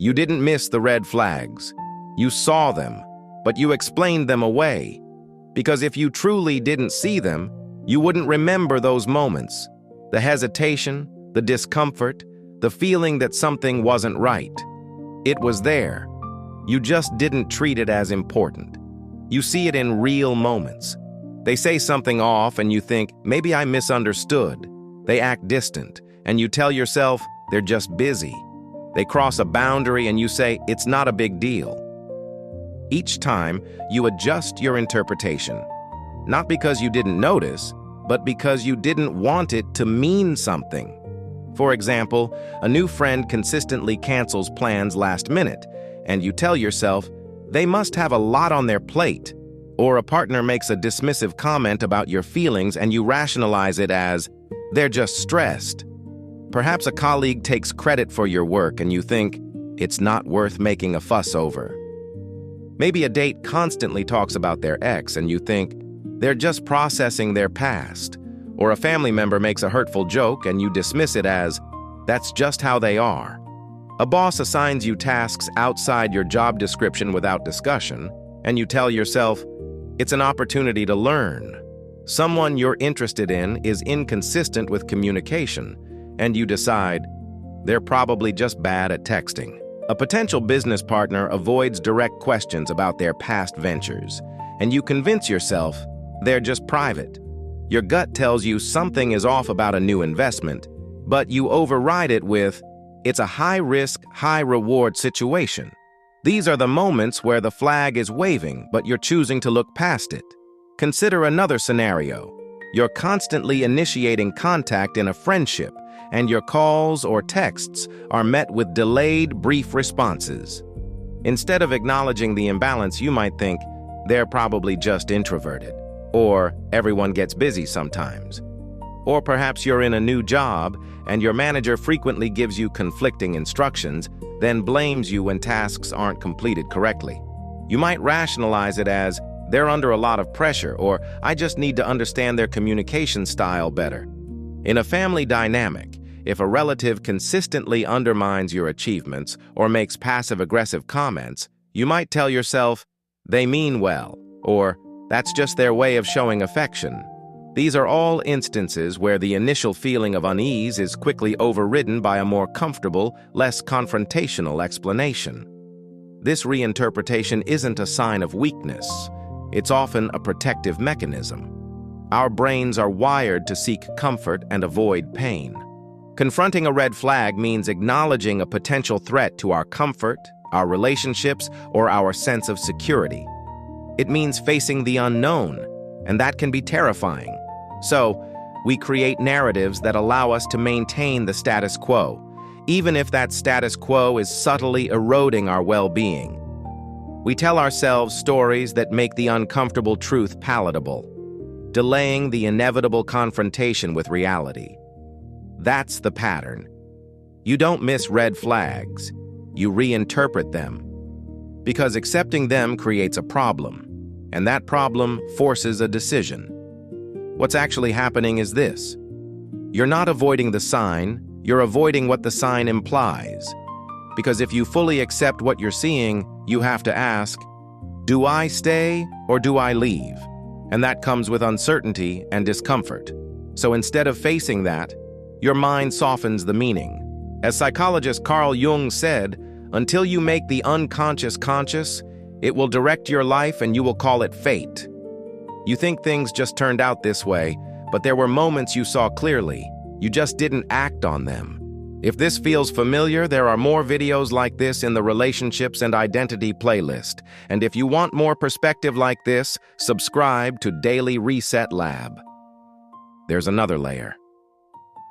You didn't miss the red flags. You saw them, but you explained them away. Because if you truly didn't see them, you wouldn't remember those moments. The hesitation, the discomfort, the feeling that something wasn't right. It was there. You just didn't treat it as important. You see it in real moments. They say something off and you think, maybe I misunderstood. They act distant, and you tell yourself they're just busy. They cross a boundary and you say, it's not a big deal. Each time, you adjust your interpretation. Not because you didn't notice, but because you didn't want it to mean something. For example, a new friend consistently cancels plans last minute, and you tell yourself, they must have a lot on their plate. Or a partner makes a dismissive comment about your feelings and you rationalize it as, they're just stressed. Perhaps a colleague takes credit for your work and you think, it's not worth making a fuss over. Maybe a date constantly talks about their ex and you think, they're just processing their past. Or a family member makes a hurtful joke and you dismiss it as, that's just how they are. A boss assigns you tasks outside your job description without discussion, and you tell yourself, it's an opportunity to learn. Someone you're interested in is inconsistent with communication, and you decide, they're probably just bad at texting. A potential business partner avoids direct questions about their past ventures, and you convince yourself they're just private. Your gut tells you something is off about a new investment, but you override it with, it's a high-risk, high-reward situation. These are the moments where the flag is waving, but you're choosing to look past it. Consider another scenario. You're constantly initiating contact in a friendship, and your calls or texts are met with delayed, brief responses. Instead of acknowledging the imbalance, you might think, they're probably just introverted, or everyone gets busy sometimes. Or perhaps you're in a new job, and your manager frequently gives you conflicting instructions, then blames you when tasks aren't completed correctly. You might rationalize it as, they're under a lot of pressure, or I just need to understand their communication style better. In a family dynamic, if a relative consistently undermines your achievements or makes passive-aggressive comments, you might tell yourself, they mean well, or that's just their way of showing affection. These are all instances where the initial feeling of unease is quickly overridden by a more comfortable, less confrontational explanation. This reinterpretation isn't a sign of weakness. It's often a protective mechanism. Our brains are wired to seek comfort and avoid pain. Confronting a red flag means acknowledging a potential threat to our comfort, our relationships, or our sense of security. It means facing the unknown, and that can be terrifying. So, we create narratives that allow us to maintain the status quo, even if that status quo is subtly eroding our well-being. We tell ourselves stories that make the uncomfortable truth palatable, delaying the inevitable confrontation with reality. That's the pattern. You don't miss red flags, you reinterpret them. Because accepting them creates a problem, and that problem forces a decision. What's actually happening is this. You're not avoiding the sign, you're avoiding what the sign implies. Because if you fully accept what you're seeing, you have to ask, do I stay or do I leave? And that comes with uncertainty and discomfort. So instead of facing that, your mind softens the meaning. As psychologist Carl Jung said, until you make the unconscious conscious, it will direct your life and you will call it fate. You think things just turned out this way, but there were moments you saw clearly. You just didn't act on them. If this feels familiar, there are more videos like this in the Relationships and Identity playlist. And if you want more perspective like this, subscribe to Daily Reset Lab. There's another layer.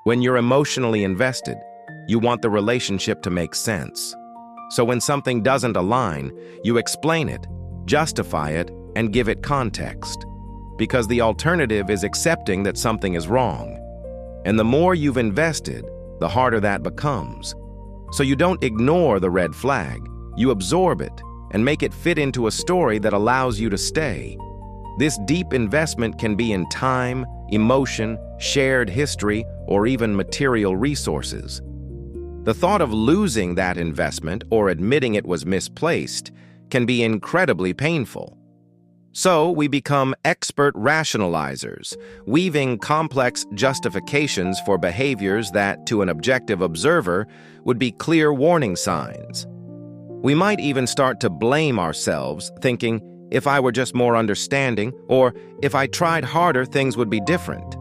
When you're emotionally invested, you want the relationship to make sense. So when something doesn't align, you explain it, justify it, and give it context. Because the alternative is accepting that something is wrong. And the more you've invested, the harder that becomes. So you don't ignore the red flag, you absorb it and make it fit into a story that allows you to stay. This deep investment can be in time, emotion, shared history, or even material resources. The thought of losing that investment or admitting it was misplaced can be incredibly painful. So we become expert rationalizers, weaving complex justifications for behaviors that, to an objective observer, would be clear warning signs. We might even start to blame ourselves, thinking, if I were just more understanding, or if I tried harder, things would be different.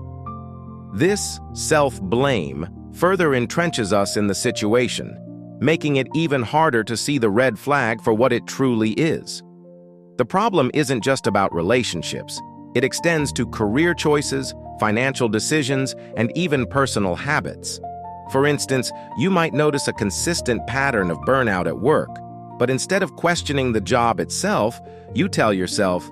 This self-blame further entrenches us in the situation, making it even harder to see the red flag for what it truly is. The problem isn't just about relationships. It extends to career choices, financial decisions, and even personal habits. For instance, you might notice a consistent pattern of burnout at work, but instead of questioning the job itself, you tell yourself,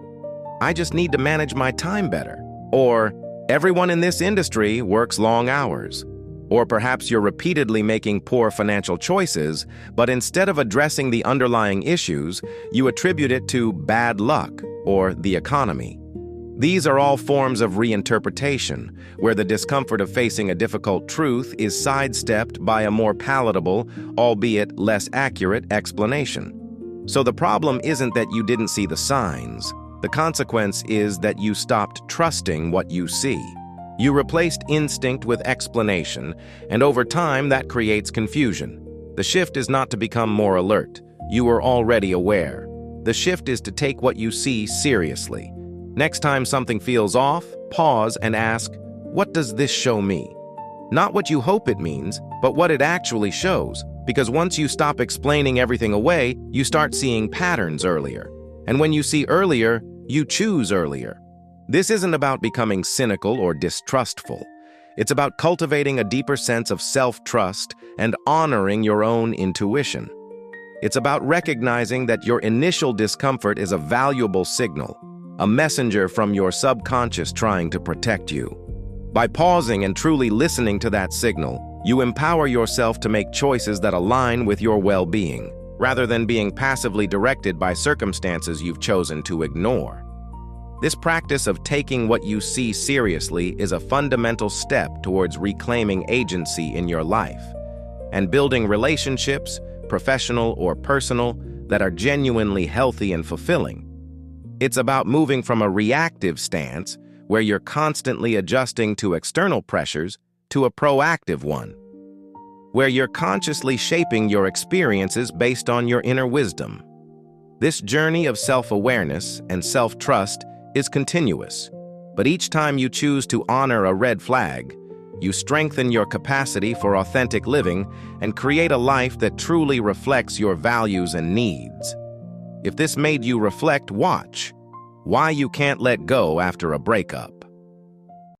I just need to manage my time better. Or, everyone in this industry works long hours. Or perhaps you're repeatedly making poor financial choices, but instead of addressing the underlying issues, you attribute it to bad luck or the economy. These are all forms of reinterpretation, where the discomfort of facing a difficult truth is sidestepped by a more palatable, albeit less accurate, explanation. So the problem isn't that you didn't see the signs. The consequence is that you stopped trusting what you see. You replaced instinct with explanation, and over time that creates confusion. The shift is not to become more alert. You are already aware. The shift is to take what you see seriously. Next time something feels off, pause and ask, what does this show me? Not what you hope it means, but what it actually shows. Because once you stop explaining everything away, you start seeing patterns earlier. And when you see earlier, you choose earlier. This isn't about becoming cynical or distrustful. It's about cultivating a deeper sense of self-trust and honoring your own intuition. It's about recognizing that your initial discomfort is a valuable signal, a messenger from your subconscious trying to protect you. By pausing and truly listening to that signal, you empower yourself to make choices that align with your well-being, rather than being passively directed by circumstances you've chosen to ignore. This practice of taking what you see seriously is a fundamental step towards reclaiming agency in your life and building relationships, professional or personal, that are genuinely healthy and fulfilling. It's about moving from a reactive stance, where you're constantly adjusting to external pressures, to a proactive one, where you're consciously shaping your experiences based on your inner wisdom. This journey of self-awareness and self-trust is continuous, but each time you choose to honor a red flag, you strengthen your capacity for authentic living and create a life that truly reflects your values and needs. If this made you reflect, watch why you can't let go after a breakup.